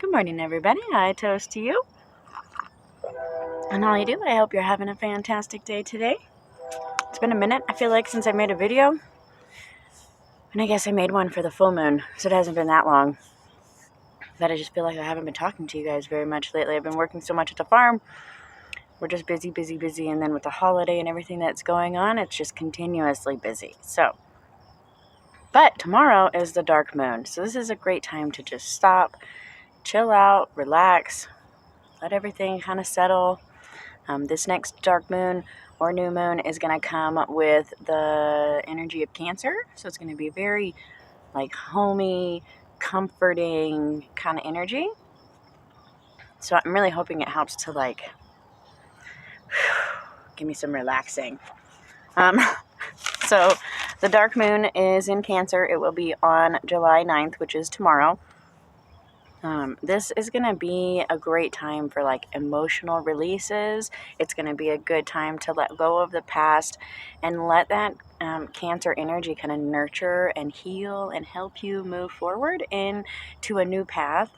Good morning, everybody. I toast to you. And all you do, I hope you're having a fantastic day today. It's been a minute, I feel like, since I made a video. And I guess I made one for the full moon, so it hasn't been that long. But I just feel like I haven't been talking to you guys very much lately. I've been working so much at the farm. We're just busy. And then with the holiday and everything that's going on, it's just continuously busy. But tomorrow is the dark moon. So this is a great time to just stop, chill out, relax, let everything kind of settle. This next dark moon or new moon is going to come with the energy of Cancer. So it's going to be very homey, comforting kind of energy. So I'm really hoping it helps to give me some relaxing. So the dark moon is in Cancer. It will be on July 9th, which is tomorrow. This is going to be a great time for emotional releases. It's going to be a good time to let go of the past and let that Cancer energy kind of nurture and heal and help you move forward into a new path.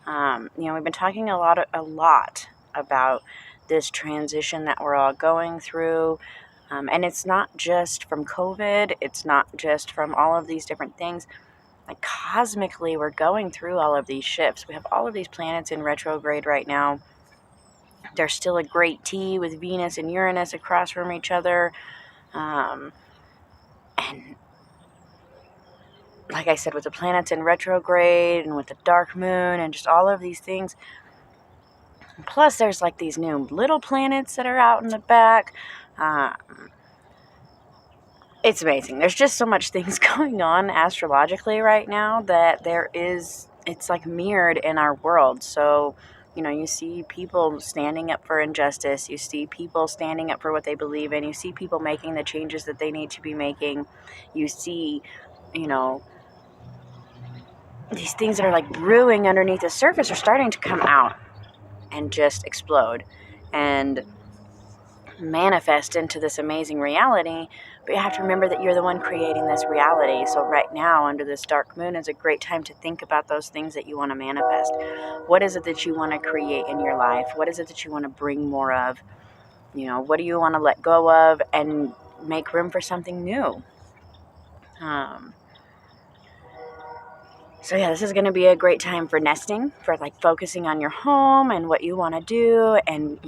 We've been talking a lot about this transition that we're all going through. And it's not just from COVID. It's not just from all of these different things. Cosmically, we're going through all of these shifts. We have all of these planets in retrograde right now. There's still a great T with Venus and Uranus across from each other. And like I said, with the planets in retrograde and with the dark moon and just all of these things. Plus, there's these new little planets that are out in the back. It's amazing. There's just so much things going on astrologically right now that it's mirrored in our world. So, you see people standing up for injustice. You see people standing up for what they believe in. You see people making the changes that they need to be making. You see, these things that are brewing underneath the surface are starting to come out and just explode and manifest into this amazing reality. But you have to remember that you're the one creating this reality. So right now, under this dark moon, is a great time to think about those things that you want to manifest. What is it that you want to create in your life? What is it that you want to bring more of? What do you want to let go of and make room for something new? So yeah, this is going to be a great time for nesting, for focusing on your home and what you want to do, and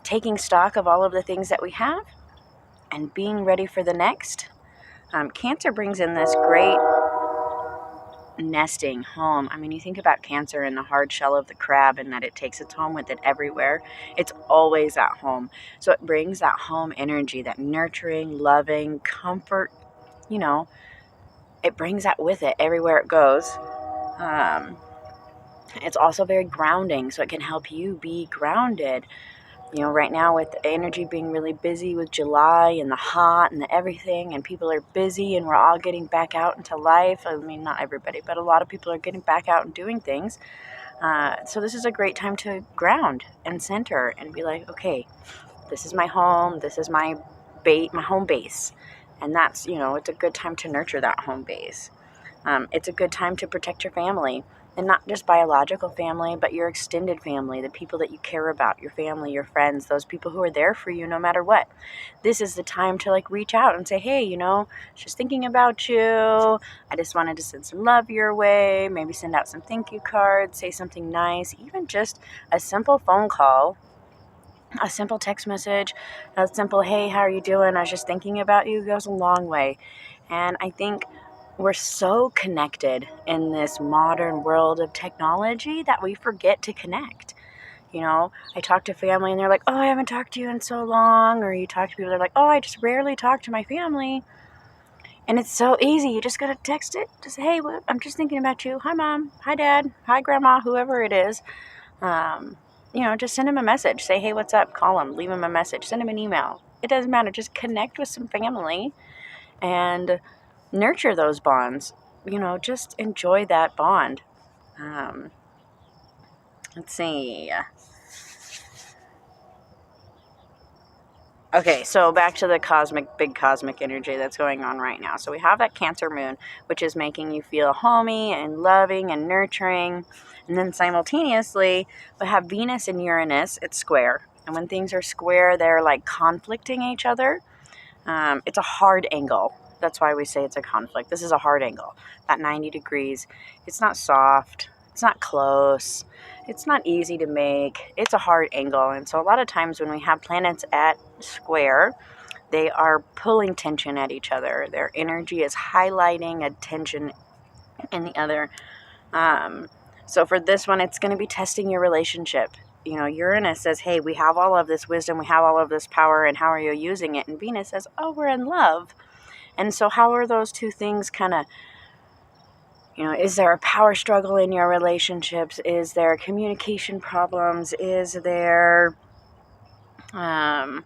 taking stock of all of the things that we have and being ready for the next. Cancer brings in this great nesting home. I mean, you think about Cancer and the hard shell of the crab and that it takes its home with it everywhere. It's always at home. So it brings that home energy, that nurturing, loving, comfort, it brings that with it everywhere it goes. It's also very grounding, so it can help you be grounded. Right now with the energy being really busy with July and the hot and the everything, and people are busy and we're all getting back out into life. I mean, not everybody, but a lot of people are getting back out and doing things. So this is a great time to ground and center and be like, okay, this is my home. This is my home base. And that's, it's a good time to nurture that home base. It's a good time to protect your family. And not just biological family, but your extended family, the people that you care about, your family, your friends, those people who are there for you no matter what. This is the time to reach out and say, hey, just thinking about you. I just wanted to send some love your way, maybe send out some thank you cards, say something nice, even just a simple phone call, a simple text message, a simple, hey, how are you doing? I was just thinking about you, goes a long way. And I think we're so connected in this modern world of technology that we forget to connect. I talk to family and they're like, oh, I haven't talked to you in so long. Or you talk to people, they're like, oh, I just rarely talk to my family. And it's so easy. You just got to text it. Just say, hey, I'm just thinking about you. Hi, Mom. Hi, Dad. Hi, Grandma, whoever it is. Just send them a message. Say, hey, what's up? Call them. Leave them a message. Send them an email. It doesn't matter. Just connect with some family and nurture those bonds. Just enjoy that bond. Let's see. Okay, so back to the big cosmic energy that's going on right now. So we have that Cancer moon, which is making you feel homey and loving and nurturing. And then simultaneously, we have Venus and Uranus. It's square. And when things are square, they're like conflicting each other. It's a hard angle. That's why we say it's a conflict. This is a hard angle, about 90 degrees. It's not soft. It's not close. It's not easy to make. It's a hard angle. And so a lot of times when we have planets at square, they are pulling tension at each other. Their energy is highlighting a tension in the other. So for this one, it's going to be testing your relationship. You know, Uranus says, hey, we have all of this wisdom, we have all of this power, and how are you using it? And Venus says, oh, we're in love. And so how are those two things kind of, you know, is there a power struggle in your relationships? Is there communication problems? Is there, you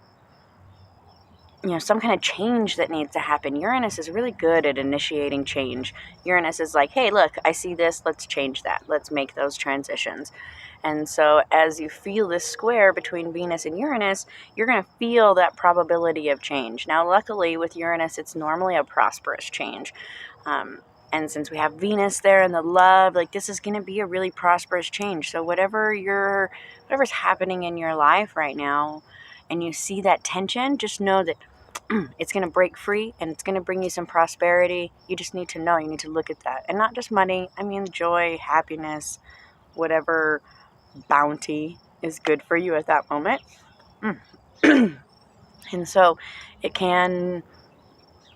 know, some kind of change that needs to happen? Uranus is really good at initiating change. Uranus is like, hey, look, I see this, let's change that. Let's make those transitions. And so as you feel this square between Venus and Uranus, you're going to feel that probability of change. Now, luckily with Uranus, it's normally a prosperous change. And since we have Venus there and the love, like this is going to be a really prosperous change. So whatever's happening in your life right now, and you see that tension, just know that it's going to break free and it's going to bring you some prosperity. You just need to know, you need to look at that. And not just money, I mean joy, happiness, whatever bounty is good for you at that moment. And so it can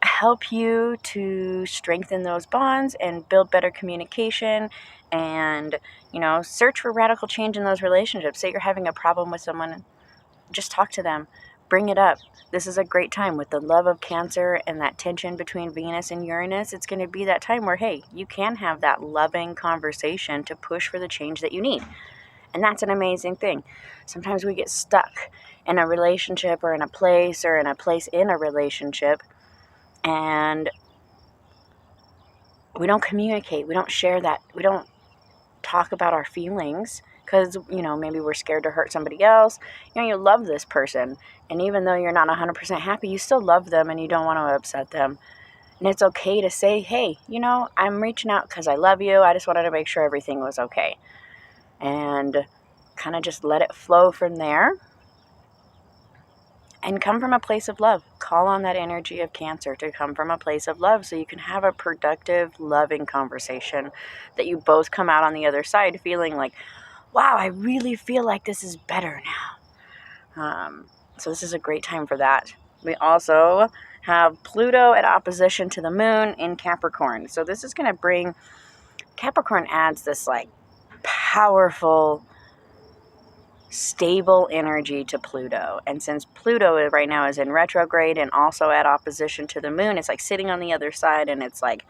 help you to strengthen those bonds and build better communication and, you know, search for radical change in those relationships. Say you're having a problem with someone, just talk to them. Bring it up. This is a great time with the love of Cancer and that tension between Venus and Uranus. It's going to be that time where, hey, you can have that loving conversation to push for the change that you need. And that's an amazing thing. Sometimes we get stuck in a relationship or in a place in a relationship, and we don't communicate. We don't share that. We don't talk about our feelings because, you know, maybe we're scared to hurt somebody else. You know, you love this person, and even though you're not 100% happy, you still love them and you don't want to upset them. And it's okay to say, hey, you know, I'm reaching out because I love you. I just wanted to make sure everything was okay. And kind of just let it flow from there. And come from a place of love. Call on that energy of Cancer to come from a place of love so you can have a productive, loving conversation that you both come out on the other side feeling like, wow, I really feel like this is better now. So this is a great time for that. We also have Pluto at opposition to the moon in Capricorn. So this is going to bring, Capricorn adds this like powerful, stable energy to Pluto. And since Pluto right now is in retrograde and also at opposition to the moon, it's like sitting on the other side, and it's like,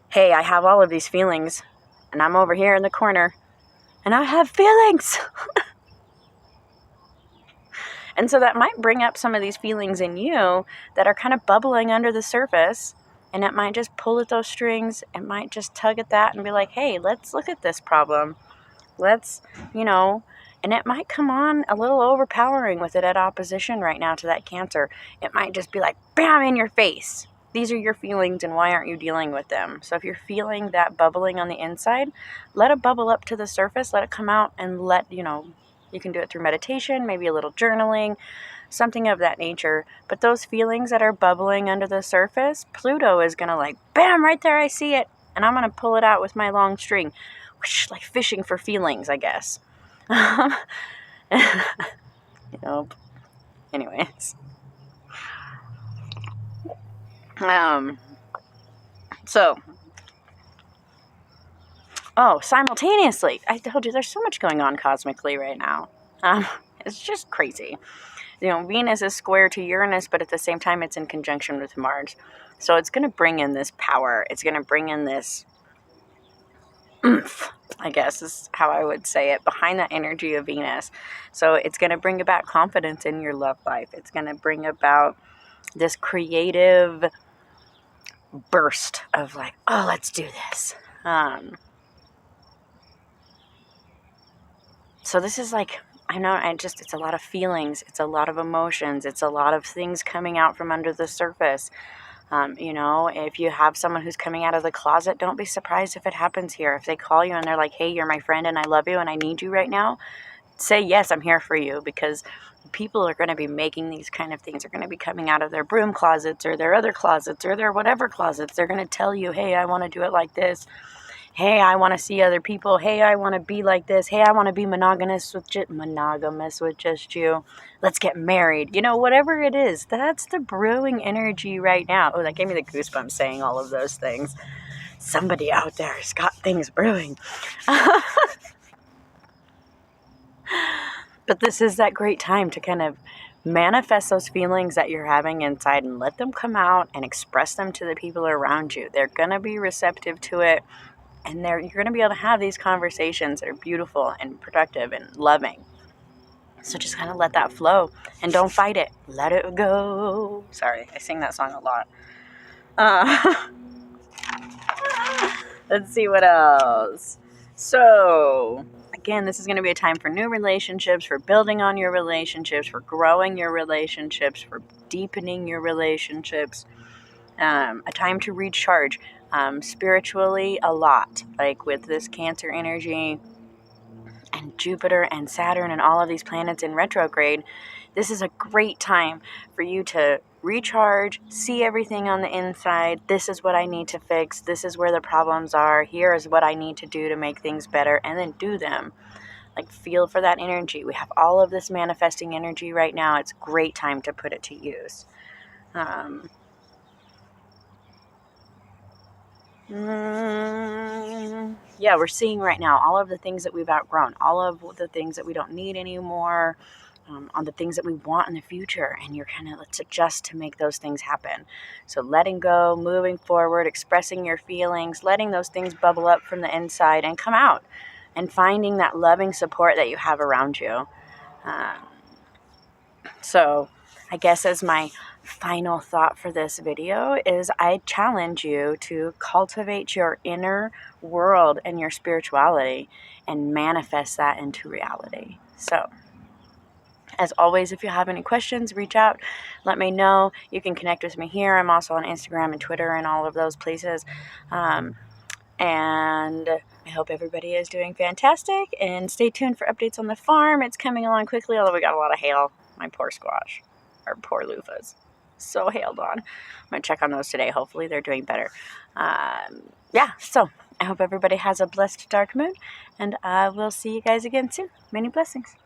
hey, I have all of these feelings and I'm over here in the corner and I have feelings. And so that might bring up some of these feelings in you that are kind of bubbling under the surface, and it might just pull at those strings. It might just tug at that and be like, hey, let's look at this problem. Let's, you know, and it might come on a little overpowering with it at opposition right now to that Cancer. It might just be like, bam, in your face. These are your feelings and why aren't you dealing with them? So if you're feeling that bubbling on the inside, let it bubble up to the surface, let it come out, and let, you know, you can do it through meditation, maybe a little journaling, something of that nature. But those feelings that are bubbling under the surface, Pluto is going to like, bam, right there, I see it. And I'm going to pull it out with my long string. Like fishing for feelings, I guess. You know, anyways. Simultaneously, I told you there's so much going on cosmically right now. It's just crazy. You know, Venus is square to Uranus, but at the same time, it's in conjunction with Mars. So it's going to bring in this power. It's going to bring in this oomph, I guess is how I would say it, behind that energy of Venus. So it's going to bring about confidence in your love life. It's going to bring about this creative burst of like, oh, let's do this. So this is like I know, it's a lot of feelings, it's a lot of emotions, it's a lot of things coming out from under the surface. If you have someone who's coming out of the closet, don't be surprised if it happens here. If they call you and they're like, hey, you're my friend and I love you and I need you right now, say, yes, I'm here for you, because people are going to be making these kind of things. They're going to be coming out of their broom closets or their other closets or their whatever closets. They're going to tell you, hey, I want to do it like this. Hey, I want to see other people. Hey, I want to be like this. Hey, I want to be monogamous with just you. Let's get married. Whatever it is, that's the brewing energy right now. Oh, that gave me the goosebumps saying all of those things. Somebody out there has got things brewing. But this is that great time to kind of manifest those feelings that you're having inside and let them come out and express them to the people around you. They're going to be receptive to it. And you're going to be able to have these conversations that are beautiful and productive and loving. So just kind of let that flow and don't fight it. Let it go. Sorry, I sing that song a lot. Let's see what else. So, again, this is going to be a time for new relationships, for building on your relationships, for growing your relationships, for deepening your relationships. A time to recharge spiritually a lot, like with this Cancer energy and Jupiter and Saturn and all of these planets in retrograde. This is a great time for you to recharge, see everything on the inside. This is what I need to fix. This is where the problems are. Here is what I need to do to make things better, and then do them. Like, feel for that energy. We have all of this manifesting energy right now. It's a great time to put it to use. Yeah, we're seeing right now all of the things that we've outgrown, all of the things that we don't need anymore, on the things that we want in the future. And you're kind of, let's adjust to make those things happen. So letting go, moving forward, expressing your feelings, letting those things bubble up from the inside and come out, and finding that loving support that you have around you. So I guess as my final thought for this video is, I challenge you to cultivate your inner world and your spirituality and manifest that into reality. So as always, if you have any questions, reach out, let me know. You can connect with me here. I'm also on Instagram and Twitter and all of those places. And I hope everybody is doing fantastic, and stay tuned for updates on the farm. It's coming along quickly, although we got a lot of hail. My poor squash, or poor loofahs, so hailed on. I'm going to check on those today. Hopefully they're doing better. So I hope everybody has a blessed dark moon, and I will see you guys again soon. Many blessings.